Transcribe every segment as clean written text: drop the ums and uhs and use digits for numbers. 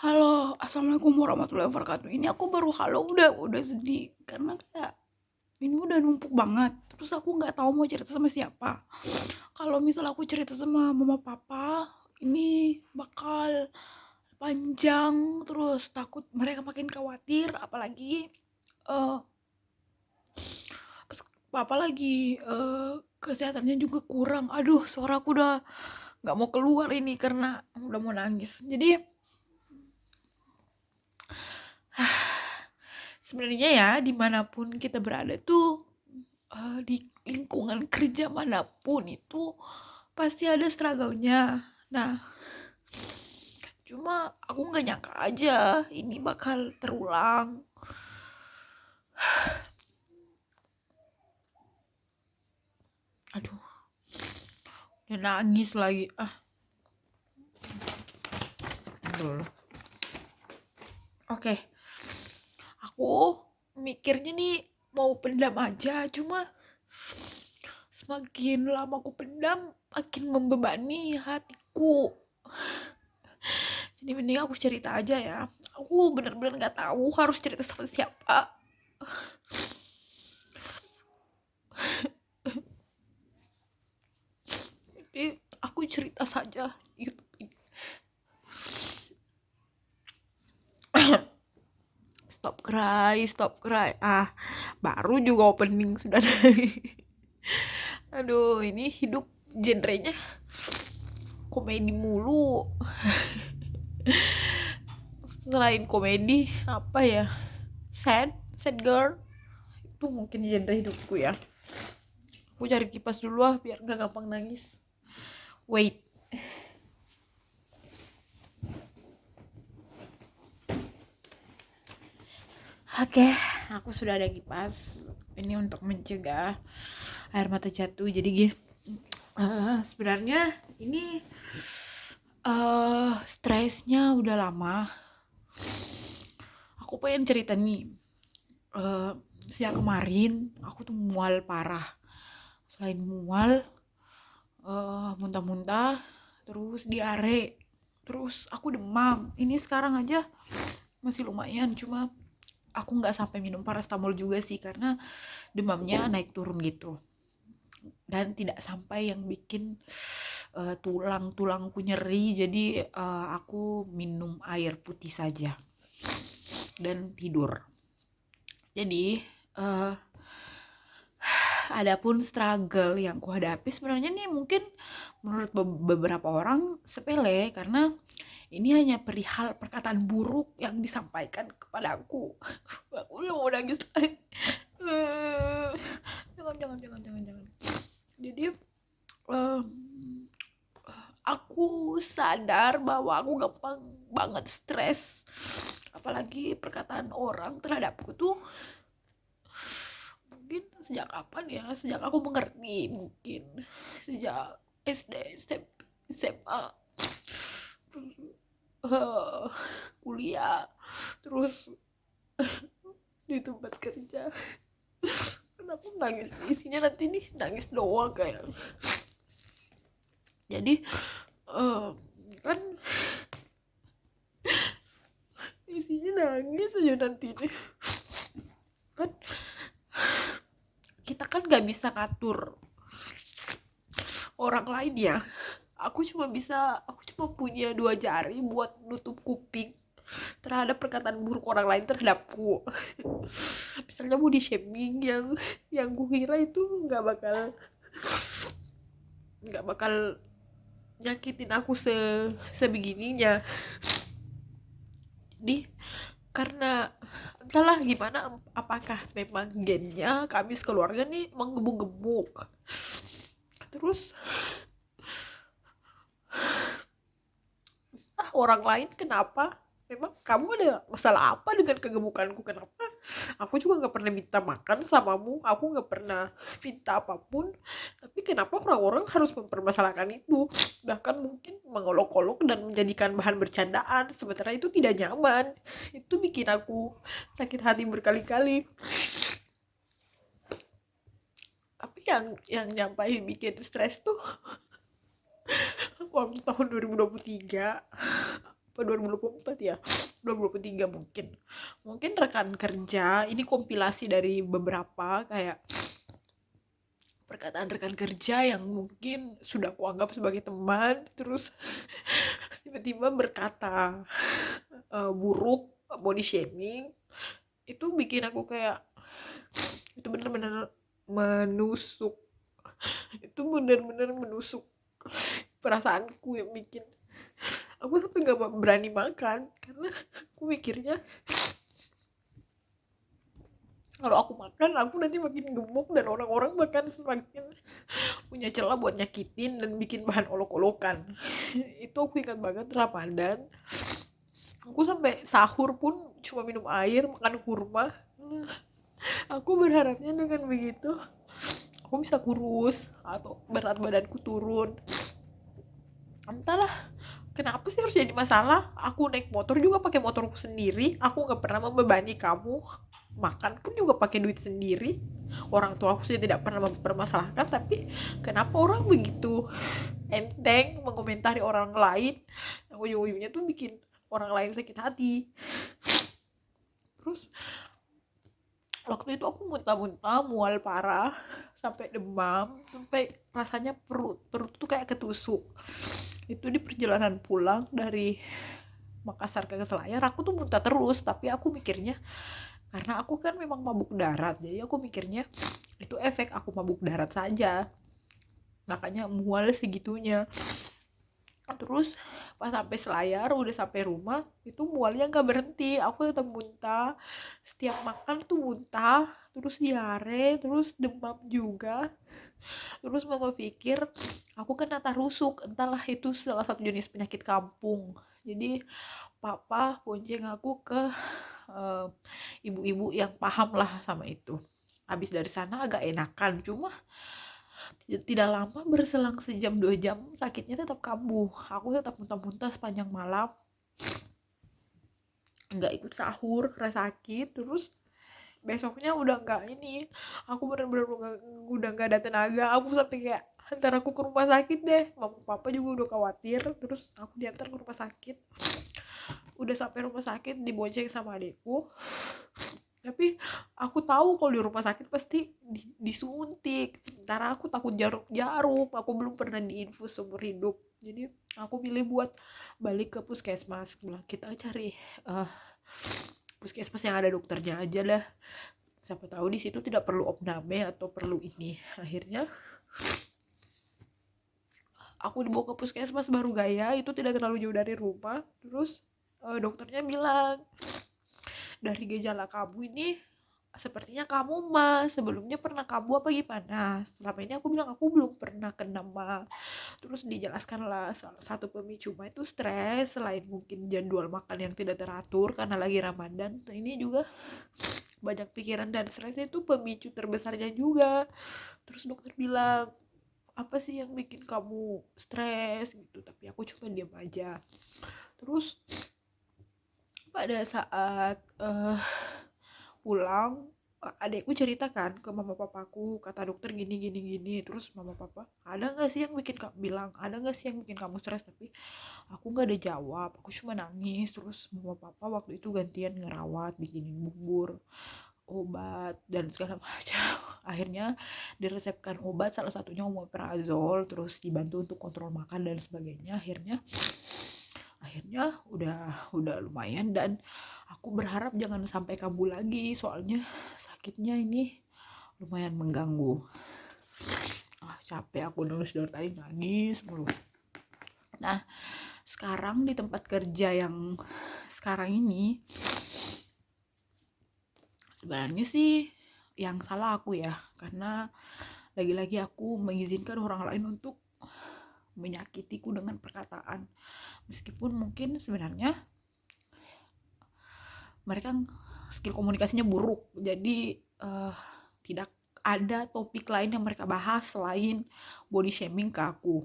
Halo, assalamualaikum warahmatullahi wabarakatuh. Ini aku baru halo udah sedih karena kayak ini udah numpuk banget. Terus aku nggak tahu mau cerita sama siapa. Kalau misal aku cerita sama mama papa, ini bakal panjang terus takut mereka makin khawatir. Apalagi eh pas papa lagi kesehatannya juga kurang. Aduh, suaraku udah nggak mau keluar ini karena udah mau nangis. Jadi sebenarnya ya dimanapun kita berada tuh di lingkungan kerja manapun itu pasti ada struggle-nya. Nah, cuma aku nggak nyangka aja ini bakal terulang. Aduh, udah nangis lagi. Dulu. Oke, aku mikirnya nih mau pendam aja, cuma semakin lama aku pendam, makin membebani hatiku. Jadi mending aku cerita aja ya. Aku bener-bener nggak tahu harus cerita sama siapa. Jadi aku cerita saja YouTube ini. Stop cry. Baru juga opening sudah ada. Aduh, ini hidup genrenya komedi mulu. Selain komedi, apa ya? Sad girl. Itu mungkin genre hidupku ya. Aku cari kipas dulu biar gak gampang nangis. Wait. Oke, aku sudah ada kipas. Ini untuk mencegah air mata jatuh. Jadi sebenarnya ini stresnya udah lama. Aku pengen cerita nih. Siang kemarin aku tuh mual parah. Selain mual, muntah-muntah, terus diare, terus aku demam. Ini sekarang aja masih lumayan, cuma aku nggak sampai minum paracetamol juga sih karena demamnya naik turun gitu, dan tidak sampai yang bikin tulangku nyeri. Jadi aku minum air putih saja dan tidur. Jadi adapun struggle yang kuhadapi sebenarnya nih mungkin menurut beberapa orang sepele karena ini hanya perihal perkataan buruk yang disampaikan kepadaku. Aku udah mau nangis lagi. Jangan. Jadi aku sadar bahwa aku gampang banget stres, apalagi perkataan orang terhadapku tuh mungkin sejak kapan ya, sejak aku mengerti, mungkin sejak SD, SMP, SMA, kuliah, terus di tempat kerja. Kenapa nangis, isinya nanti nih nangis doang kayak. Jadi kan isinya nangis aja nanti nih kan. Kita kan gak bisa ngatur orang lain ya. Aku cuma punya 2 jari buat nutup kuping terhadap perkataan buruk orang lain terhadapku. Misalnya body shaming yang gue kira itu nggak bakal nyakitin aku sebegininya. Jadi karena entahlah gimana, apakah memang gennya kami sekeluarga nih menggebu-gebuk. Terus orang lain kenapa, memang kamu ada masalah apa dengan kegemukanku? Kenapa? Aku juga nggak pernah minta makan samamu, aku nggak pernah minta apapun, tapi kenapa orang-orang harus mempermasalahkan itu, bahkan mungkin mengolok-olok dan menjadikan bahan bercandaan, sementara itu tidak nyaman. Itu bikin aku sakit hati berkali-kali. Tapi yang nyampai bikin stres tuh waktu tahun 2023 apa 2024 ya, 2023 mungkin rekan kerja. Ini kompilasi dari beberapa kayak perkataan rekan kerja yang mungkin sudah aku anggap sebagai teman, terus tiba-tiba berkata buruk, body shaming. Itu bikin aku kayak, itu bener-bener menusuk, itu bener-bener menusuk perasaanku, yang bikin aku sampai gak berani makan karena aku mikirnya kalau aku makan aku nanti makin gemuk dan orang-orang bahkan semakin punya celah buat nyakitin dan bikin bahan olok-olokan. Itu aku ingat banget Ramadan, aku sampai sahur pun cuma minum air, makan kurma. Aku berharapnya dengan begitu aku bisa kurus atau berat badanku turun. Entahlah kenapa sih harus jadi masalah. Aku naik motor juga pakai motorku sendiri, aku nggak pernah membebani kamu. Makan pun juga pakai duit sendiri. Orang tua aku sih tidak pernah mempermasalahkan, tapi kenapa orang begitu enteng mengomentari orang lain yang ujung-ujungnya tuh bikin orang lain sakit hati. Terus waktu itu aku muntah-muntah, mual parah, sampai demam, sampai rasanya perut tuh kayak ketusuk. Itu di perjalanan pulang dari Makassar ke Selayar, aku tuh muntah terus, tapi aku mikirnya karena aku kan memang mabuk darat, jadi aku mikirnya itu efek aku mabuk darat saja, makanya mual segitunya. Terus pas sampai Selayar, udah sampai rumah, itu mualnya nggak berhenti, aku tetap muntah, setiap makan tuh muntah, terus diare, terus demam juga. Terus mama pikir aku kena tarusuk, entahlah itu salah satu jenis penyakit kampung. Jadi papa bonceng aku ke ibu-ibu yang paham lah sama itu. Habis dari sana agak enakan, cuma tidak lama, berselang sejam 2 jam sakitnya tetap kambuh. Aku tetap muntah-muntah sepanjang malam, nggak ikut sahur karena sakit. Terus besoknya udah nggak ini, aku bener-bener udah nggak ada tenaga. Aku sampai kayak antar aku ke rumah sakit deh, mama papa juga udah khawatir. Terus aku diantar ke rumah sakit, udah sampai rumah sakit dibonceng sama adikku. Tapi aku tahu kalau di rumah sakit pasti disuntik, sementara aku takut jarum, aku belum pernah diinfus seumur hidup. Jadi aku pilih buat balik ke puskesmas, bilang kita cari puskesmas yang ada dokternya aja lah, siapa tahu di situ tidak perlu opname atau perlu ini. Akhirnya aku dibawa ke puskesmas Barugaya, itu tidak terlalu jauh dari rumah. Terus dokternya bilang, dari gejala kamu ini sepertinya kamu mah, sebelumnya pernah kamu apa gimana? Selama ini aku bilang aku belum pernah kena mah. Terus dijelaskan lah salah satu pemicu mah itu stres, selain mungkin jadwal makan yang tidak teratur karena lagi Ramadan, ini juga banyak pikiran dan stres itu pemicu terbesarnya juga. Terus dokter bilang, apa sih yang bikin kamu stres gitu, tapi aku cuma diam aja. Terus pada saat pulang, adekku ceritakan ke mama papaku, kata dokter gini gini gini. Terus mama papa, ada nggak sih yang bikin kamu, bilang ada nggak sih yang bikin kamu stres? Tapi aku nggak ada jawab, aku cuma nangis. Terus mama papa waktu itu gantian ngerawat, bikinin bubur, obat dan segala macam. Akhirnya diresepkan obat, salah satunya omeprazol, terus dibantu untuk kontrol makan dan sebagainya. Akhirnya udah lumayan, dan aku berharap jangan sampai kambuh lagi, soalnya sakitnya ini lumayan mengganggu. Capek aku nulis dari tadi, nangis mulu. Nah sekarang di tempat kerja yang sekarang ini, sebenarnya sih yang salah aku ya, karena lagi-lagi aku mengizinkan orang lain untuk menyakitiku dengan perkataan, meskipun mungkin sebenarnya mereka skill komunikasinya buruk, jadi tidak ada topik lain yang mereka bahas selain body shaming ke aku.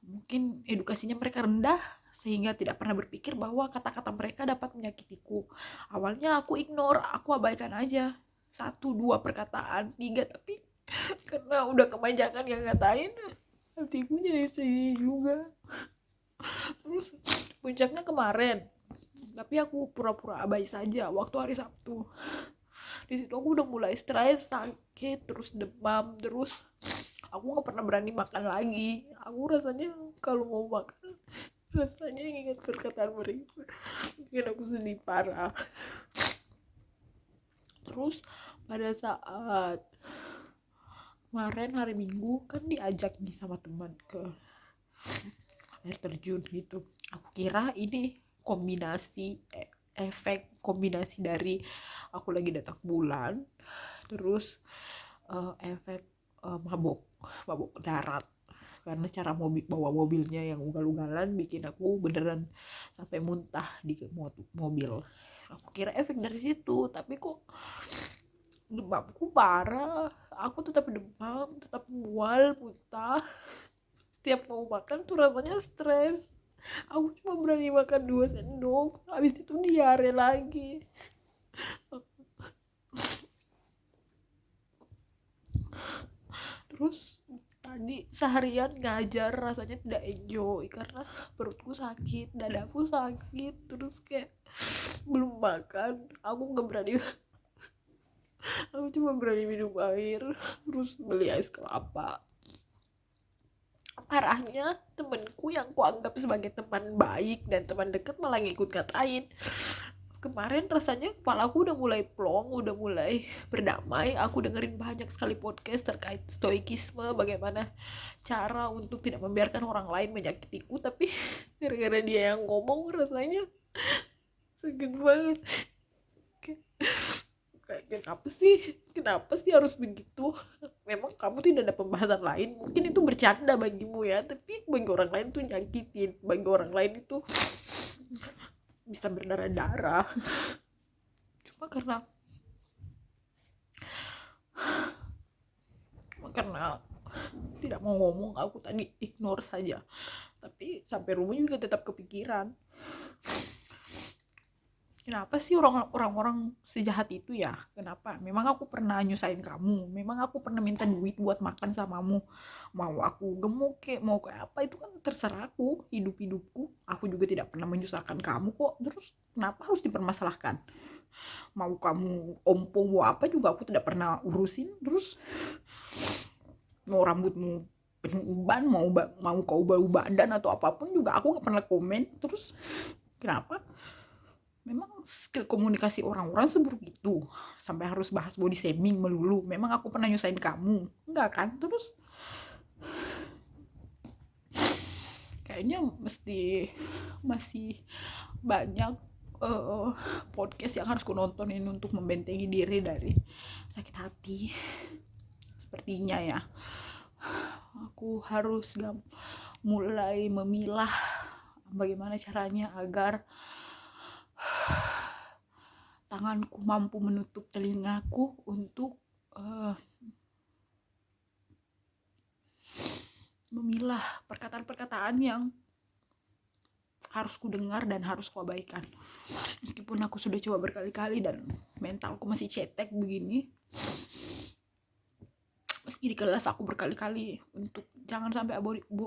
Mungkin edukasinya mereka rendah sehingga tidak pernah berpikir bahwa kata-kata mereka dapat menyakitiku. Awalnya aku ignore, aku abaikan aja 1-2 perkataan, 3, tapi karena udah kebanyakan yang ngatain, hatiku jadi sedih juga. Terus puncaknya kemarin, tapi aku pura-pura abai saja waktu hari Sabtu. Di situ aku udah mulai stres, sakit, terus demam, terus aku nggak pernah berani makan lagi. Aku rasanya kalau mau makan, rasanya ingat perkataan mereka, bikin aku sedih parah. Terus pada saat kemarin hari Minggu kan diajak nih sama teman ke air terjun gitu. Aku kira ini kombinasi efek kombinasi dari aku lagi datang bulan, terus efek mabok darat, karena cara bawa mobilnya yang ugal-ugalan bikin aku beneran sampai muntah di mobil. Aku kira efek dari situ, tapi kok demamku parah. Aku tetap demam, tetap mual, muntah. Setiap mau makan tuh rasanya stres. Aku cuma berani makan 2 sendok, habis itu diare lagi. Terus tadi seharian ngajar rasanya tidak enjoy karena perutku sakit, dadaku sakit, terus kayak belum makan. Aku cuma berani minum air, terus beli es kelapa. Parahnya temenku yang kuanggap sebagai teman baik dan teman dekat malah ngikut ngatain. Kemarin rasanya kepalaku udah mulai plong, udah mulai berdamai. Aku dengerin banyak sekali podcast terkait stoikisme, bagaimana cara untuk tidak membiarkan orang lain menyakitiku, tapi gara-gara dia yang ngomong rasanya sakit banget. Kenapa sih harus begitu? Memang kamu tidak ada pembahasan lain, mungkin itu bercanda bagimu ya, tapi bagi orang lain tuh nyakitin, bagi orang lain itu bisa berdarah-darah. Cuma karena tidak mau ngomong, aku tadi ignore saja, tapi sampai rumah juga tetap kepikiran. Kenapa sih orang-orang sejahat itu ya? Kenapa? Memang aku pernah nyusahin kamu, memang aku pernah minta duit buat makan samamu. Mau aku gemuk kek, mau kayak apa, itu kan terserah aku, hidupku. Aku juga tidak pernah menyusahkan kamu kok. Terus kenapa harus dipermasalahkan? Mau kamu ompong mau apa juga aku tidak pernah urusin. Terus mau rambutmu penuh uban, mau kau bau badan atau apapun juga aku nggak pernah komen. Terus kenapa? Memang skill komunikasi orang-orang seburuk itu sampai harus bahas body shaming melulu. Memang aku pernah nyusahin kamu? Enggak kan? Terus kayaknya masih banyak podcast yang harus ku nontonin untuk membentengi diri dari sakit hati. Sepertinya ya, aku harus mulai memilah bagaimana caranya agar tanganku mampu menutup telingaku untuk memilah perkataan-perkataan yang harus ku dengar dan harus ku abaikan. Meskipun aku sudah coba berkali-kali dan mentalku masih cetek begini, meski di kelas aku berkali-kali untuk jangan sampai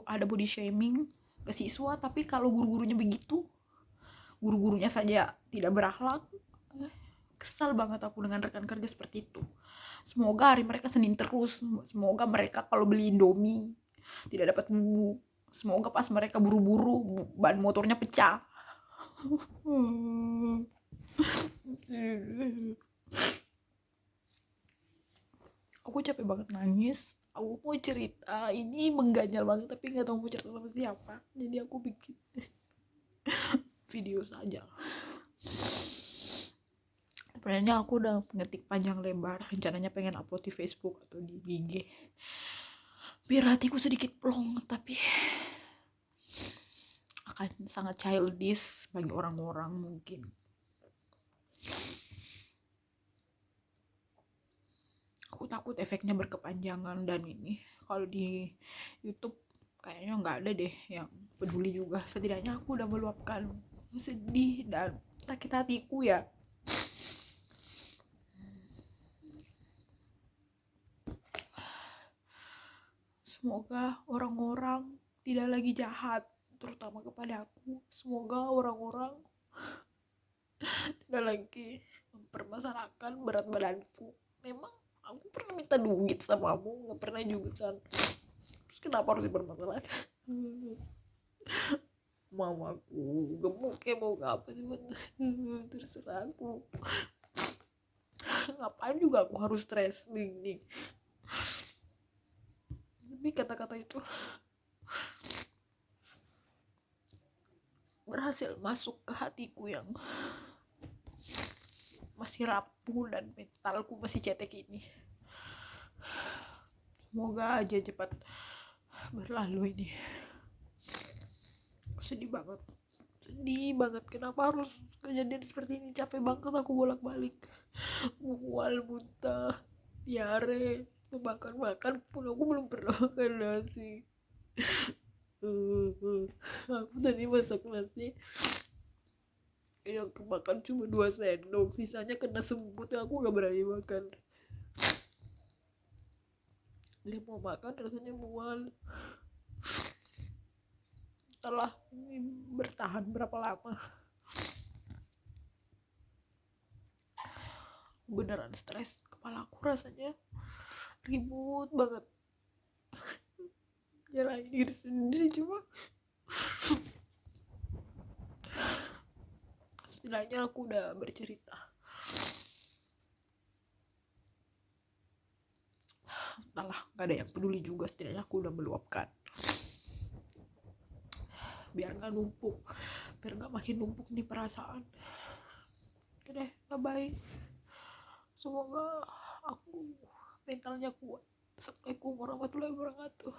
ada body shaming ke siswa, tapi kalau guru-gurunya begitu, guru-gurunya saja tidak berakhlak, kesal banget aku dengan rekan kerja seperti itu. Semoga hari mereka Senin terus, semoga mereka kalau beli Indomie tidak dapat bumbu, semoga pas mereka buru-buru ban motornya pecah. Aku capek banget nangis, aku mau cerita, ini mengganjal banget tapi nggak tahu mau cerita sama siapa, jadi aku bikin video saja. Sebenarnya aku udah ngetik panjang lebar, rencananya pengen upload di Facebook atau di IG biar hatiku sedikit plong, tapi akan sangat childish bagi orang-orang mungkin. Aku takut efeknya berkepanjangan, dan ini kalau di YouTube kayaknya nggak ada deh yang peduli juga. Setidaknya aku udah meluapkan sedih dan sakit hatiku ya. Semoga orang-orang tidak lagi jahat terutama kepada aku. Semoga orang-orang tidak lagi mempermasalahkan berat badanku. Memang aku pernah minta duit sama kamu, nggak pernah juga kan. Terus kenapa harus dipermasalahkan? Mau aku gemuk ya mau apa sih, terserah aku. Ngapain juga aku harus stres nih. Tapi kata-kata itu berhasil masuk ke hatiku yang masih rapuh dan mentalku masih cetek ini. Semoga aja cepat berlalu ini. Sedih banget kenapa harus kejadian seperti ini. Capek banget aku bolak-balik, mual, muntah, diare, makan pun aku belum pernah makan nasi. Aku tadi masak nasi yang kemakan cuma 2 sendok, sisanya kena semut, aku gak berani makan. Dia mau makan rasanya mual. Setelah ini bertahan berapa lama, beneran stres, kepala aku rasanya ribut banget nyalahin diri sendiri. Cuma setidaknya aku udah bercerita. Entahlah, gak ada yang peduli juga, setidaknya aku udah meluapkan. Biar gak numpuk, biar gak makin numpuk nih perasaan. Oke deh, bye-bye. Semoga aku mentalnya kuat. Assalamualaikum warahmatullahi wabarakatuh.